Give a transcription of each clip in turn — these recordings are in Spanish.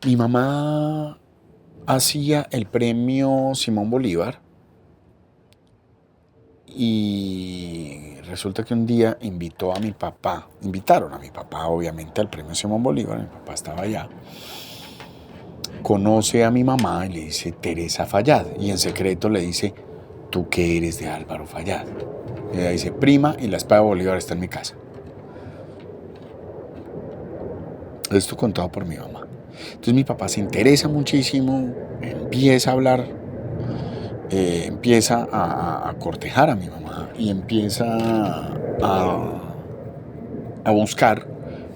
Mi mamá hacía el premio Simón Bolívar y resulta que un día invitaron a mi papá obviamente al premio Simón Bolívar, mi papá estaba allá, conoce a mi mamá y le dice Teresa Fayad y en secreto le dice, ¿tú qué eres de Álvaro Fayad? Y ella dice, prima, y la espada de Bolívar está en mi casa. Esto contado por mi mamá. Entonces mi papá se interesa muchísimo, empieza a hablar, empieza a cortejar a mi mamá y empieza a buscar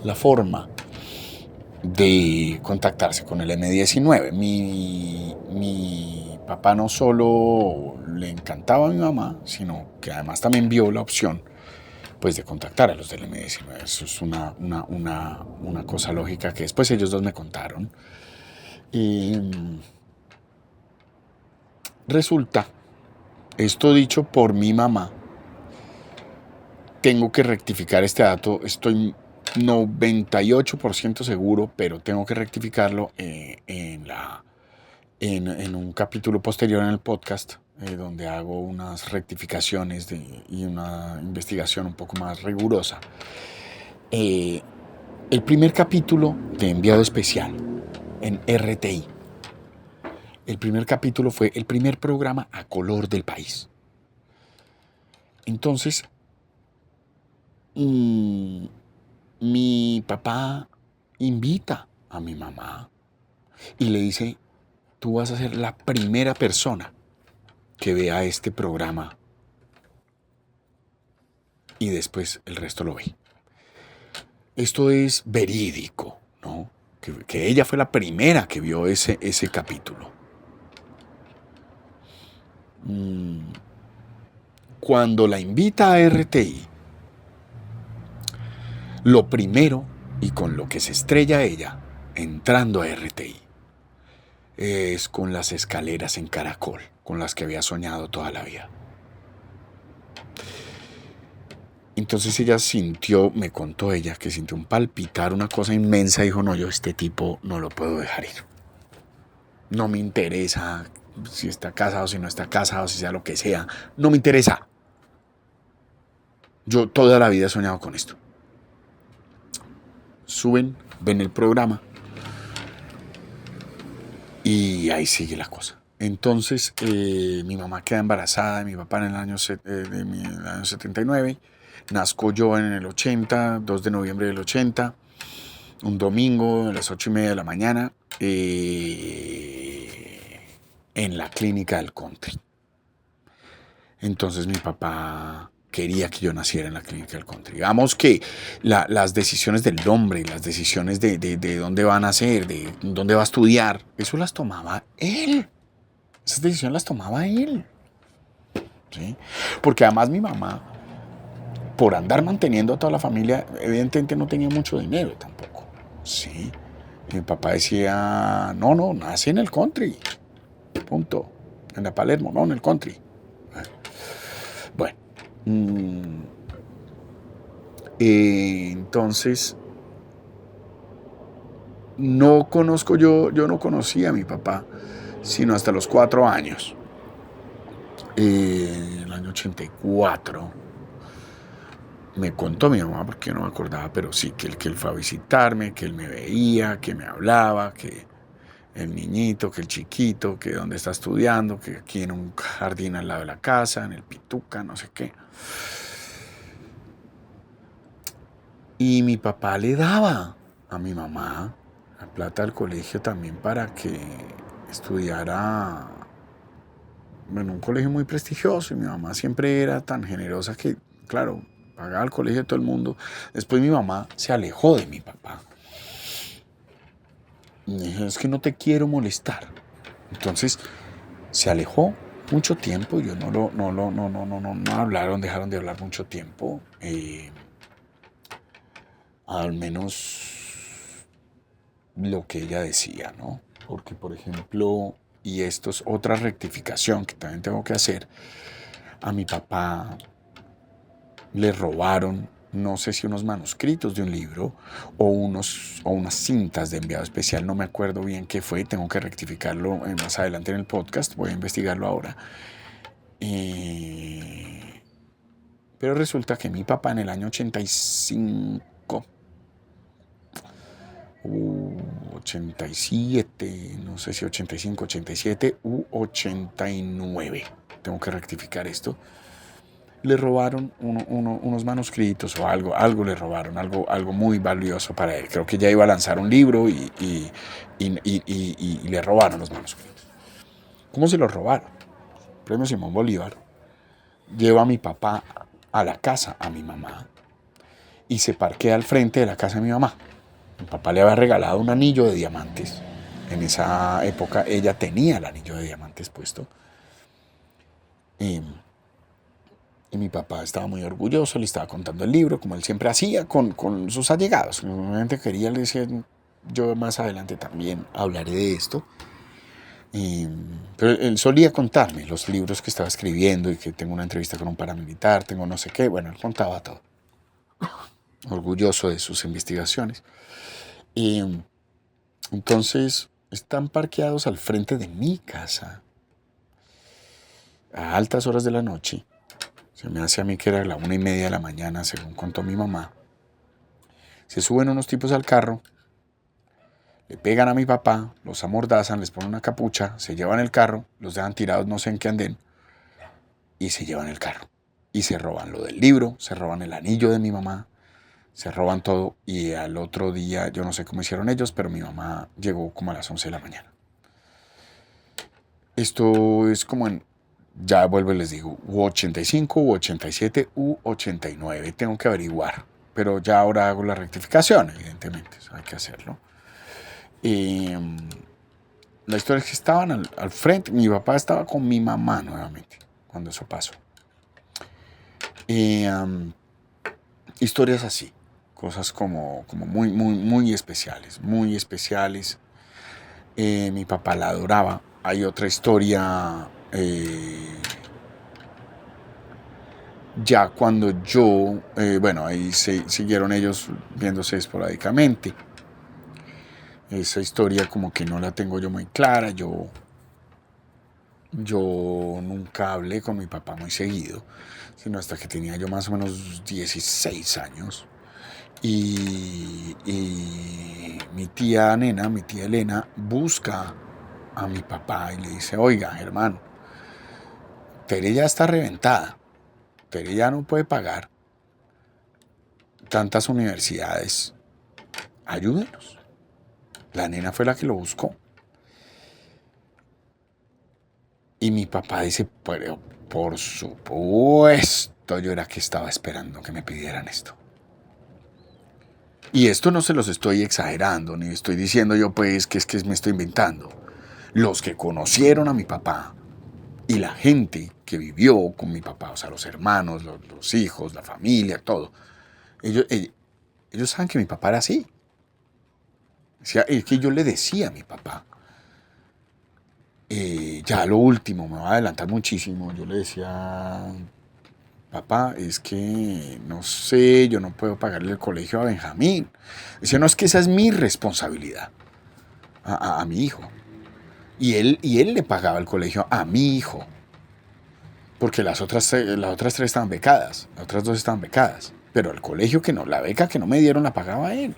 la forma de contactarse con el M19. Mi papá no solo le encantaba a mi mamá, sino que además también vio la opción pues, de contactar a los del M19. Eso es una cosa lógica que después ellos dos me contaron. Y resulta, esto dicho por mi mamá, tengo que rectificar este dato, estoy 98% seguro, pero tengo que rectificarlo en un capítulo posterior en el podcast, donde hago unas rectificaciones y una investigación un poco más rigurosa. El primer capítulo de Enviado Especial en RTI. El primer capítulo fue el primer programa a color del país. Entonces, mi papá invita a mi mamá y le dice, tú vas a ser la primera persona que vea este programa y después el resto lo ve. Esto es verídico, ¿no? Que ella fue la primera que vio ese capítulo. Cuando la invita a RTI, lo primero y con lo que se estrella ella, entrando a RTI, es con las escaleras en caracol, con las que había soñado toda la vida. Entonces ella sintió, me contó ella, que sintió un palpitar, una cosa inmensa, y dijo, no, yo este tipo no lo puedo dejar ir. No me interesa si está casado, si no está casado, si sea lo que sea, no me interesa. Yo toda la vida he soñado con esto. Suben, ven el programa y ahí sigue la cosa. Entonces mi mamá queda embarazada de mi papá en el año 79. Nazco yo en el 80, 2 de noviembre del 80, un domingo a las 8:30 de la mañana, en la clínica del country. Entonces mi papá quería que yo naciera en la clínica del country. Digamos que las decisiones del hombre, las decisiones de dónde va a nacer, de dónde va a estudiar, eso las tomaba él. Esas decisiones las tomaba él. ¿Sí? Porque además mi mamá, por andar manteniendo a toda la familia, evidentemente no tenía mucho dinero tampoco. ¿Sí? Y mi papá decía, no, nace en el country. Punto. En la Palermo, no, en el country. Bueno. Entonces, no conozco yo no conocí a mi papá, sino hasta los 4 años. En el año 84 me contó mi mamá, porque yo no me acordaba, pero sí, que él fue a visitarme, que él me veía, que me hablaba, que el niñito, que el chiquito, que dónde está estudiando, que aquí en un jardín al lado de la casa, en el Pituca, no sé qué. Y mi papá le daba a mi mamá la plata del colegio también para que estudiara en un colegio muy prestigioso. Y mi mamá siempre era tan generosa que, claro, pagaba el colegio de todo el mundo. Después mi mamá se alejó de mi papá. Y me dijo, es que no te quiero molestar. Entonces se alejó mucho tiempo. Yo no hablaron, dejaron de hablar mucho tiempo. Al menos lo que ella decía, ¿no? Porque, por ejemplo, y esto es otra rectificación que también tengo que hacer, a mi papá le robaron no sé si unos manuscritos de un libro o unas cintas de enviado especial, no me acuerdo bien qué fue, tengo que rectificarlo más adelante en el podcast, voy a investigarlo ahora. Pero resulta que mi papá en el año 85, 87, no sé si 85, 87 u 89, tengo que rectificar esto, le robaron unos manuscritos o algo le robaron, algo muy valioso para él. Creo que ya iba a lanzar un libro y le robaron los manuscritos. ¿Cómo se los robaron? Premio Simón Bolívar lleva a mi papá a la casa a mi mamá y se parquea al frente de la casa de mi mamá. Mi papá le había regalado un anillo de diamantes. En esa época ella tenía el anillo de diamantes puesto. Y mi papá estaba muy orgulloso, le estaba contando el libro, como él siempre hacía con sus allegados. Obviamente quería, le decía, yo más adelante también hablaré de esto. Pero él solía contarme los libros que estaba escribiendo y que tengo una entrevista con un paramilitar, tengo no sé qué. Bueno, él contaba todo. Orgulloso de sus investigaciones. Y entonces están parqueados al frente de mi casa a altas horas de la noche. Se me hace a mí que era la 1:30 de la mañana, según contó mi mamá. Se suben unos tipos al carro, le pegan a mi papá, los amordazan, les ponen una capucha, se llevan el carro, los dejan tirados no sé en qué andén y se llevan el carro. Y se roban lo del libro, se roban el anillo de mi mamá, se roban todo y al otro día, yo no sé cómo hicieron ellos, pero mi mamá llegó como a las 11 de la mañana. Esto es como en, ya vuelvo y les digo, U85, U87, U89, tengo que averiguar, pero ya ahora hago la rectificación, evidentemente, eso hay que hacerlo. La historia es que estaban al frente, mi papá estaba con mi mamá nuevamente, cuando eso pasó. Historias así, cosas como muy especiales, muy especiales. Mi papá la adoraba. Hay otra historia, ya cuando yo, bueno, ahí siguieron ellos viéndose esporádicamente. Esa historia como que no la tengo yo muy clara. Yo nunca hablé con mi papá muy seguido, sino hasta que tenía yo más o menos 16 años. Y mi tía Elena, busca a mi papá y le dice, oiga, Germán, Tere ya está reventada, Tere ya no puede pagar tantas universidades, ayúdenos. La nena fue la que lo buscó. Y mi papá dice, pero por supuesto, yo era que estaba esperando que me pidieran esto. Y esto no se los estoy exagerando, ni estoy diciendo yo pues que es que me estoy inventando. Los que conocieron a mi papá y la gente que vivió con mi papá, o sea, los hermanos, los hijos, la familia, todo, ellos saben que mi papá era así. Es que yo le decía a mi papá, ya lo último, me va a adelantar muchísimo, yo le decía, papá, es que no sé, yo no puedo pagarle el colegio a Benjamín. Decía, no, es que esa es mi responsabilidad a mi hijo. Y él le pagaba el colegio a mi hijo. Porque las otras tres estaban becadas, las otras dos estaban becadas. Pero el colegio que no, la beca que no me dieron la pagaba él.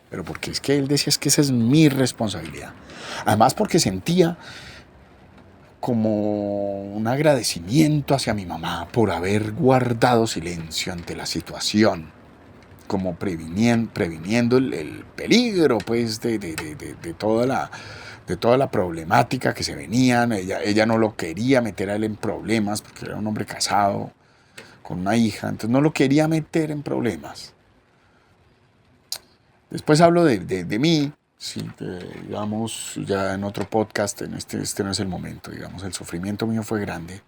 Pero porque es que él decía, es que esa es mi responsabilidad. Además porque sentía como un agradecimiento hacia mi mamá por haber guardado silencio ante la situación, como previniendo el peligro pues de toda la problemática que se venían. Ella no lo quería meter a él en problemas porque era un hombre casado con una hija, entonces no lo quería meter en problemas. Después hablo de mí. Sí, digamos, ya en otro podcast, este no es el momento, digamos, el sufrimiento mío fue grande.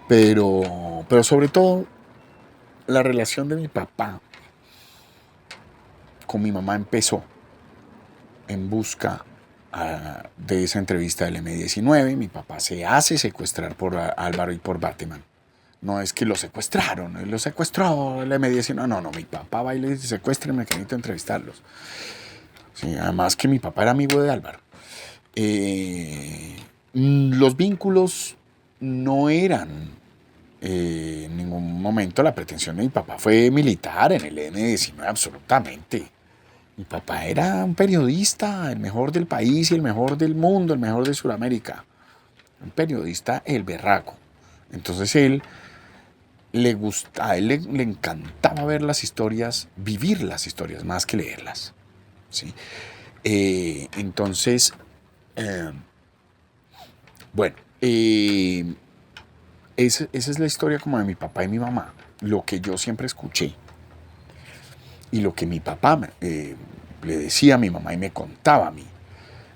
Pero sobre todo, la relación de mi papá con mi mamá empezó en busca de esa entrevista del M19. Mi papá se hace secuestrar por Álvaro y por Bateman. No es que lo secuestraron, él lo secuestró, le mediación. No, mi papá va y le dice, secuéstrenme, que necesito entrevistarlos. Sí, además que mi papá era amigo de Álvaro. Los vínculos no eran en ningún momento la pretensión de mi papá. Fue militar en el N-19, absolutamente. Mi papá era un periodista, el mejor del país y el mejor del mundo, el mejor de Sudamérica. Un periodista, el berraco. Entonces a él le encantaba ver las historias, vivir las historias, más que leerlas. ¿Sí? Entonces, bueno, esa es la historia como de mi papá y mi mamá. Lo que yo siempre escuché y lo que mi papá le decía a mi mamá y me contaba a mí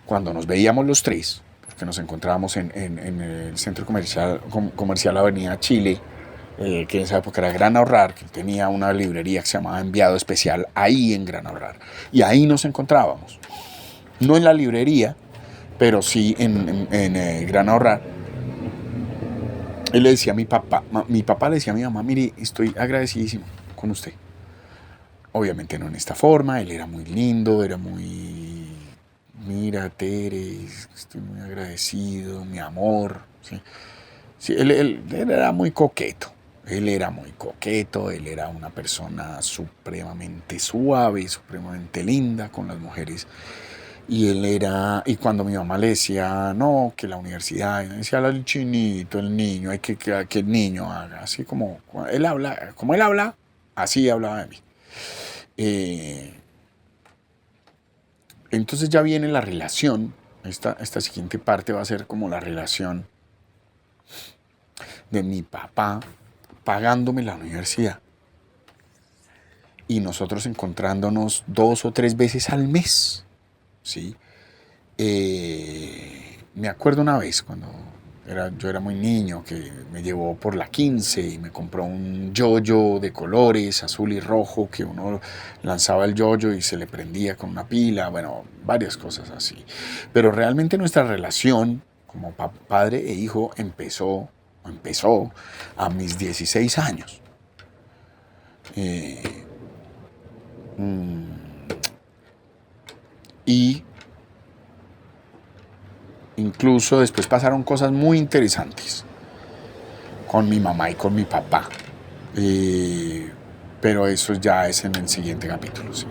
cuando nos veíamos los tres, porque nos encontrábamos en el centro comercial Avenida Chile, que en esa época era Gran Ahorrar, que tenía una librería que se llamaba Enviado Especial ahí en Gran Ahorrar. Y ahí nos encontrábamos. No en la librería, pero sí en Gran Ahorrar. Él le decía a mi papá le decía a mi mamá, mire, estoy agradecidísimo con usted. Obviamente no en esta forma, él era muy lindo, era muy, mira, Tere, estoy muy agradecido, mi amor. ¿Sí? Sí, él era muy coqueto, él era una persona supremamente suave, supremamente linda con las mujeres. Y cuando mi mamá le decía, no, que la universidad, y me decía, el chinito, el niño, hay que el niño haga, así como él habla, así hablaba de mí. Entonces ya viene la relación, esta siguiente parte va a ser como la relación de mi papá pagándome la universidad y nosotros encontrándonos 2 o 3 veces al mes, ¿sí? Me acuerdo una vez cuando yo era muy niño que me llevó por la 15 y me compró un yoyo de colores azul y rojo que uno lanzaba el yoyo y se le prendía con una pila, bueno, varias cosas así. Pero realmente nuestra relación como padre e hijo empezó a mis 16 años. Y incluso después pasaron cosas muy interesantes con mi mamá y con mi papá. Pero eso ya es en el siguiente capítulo. ¿Sí?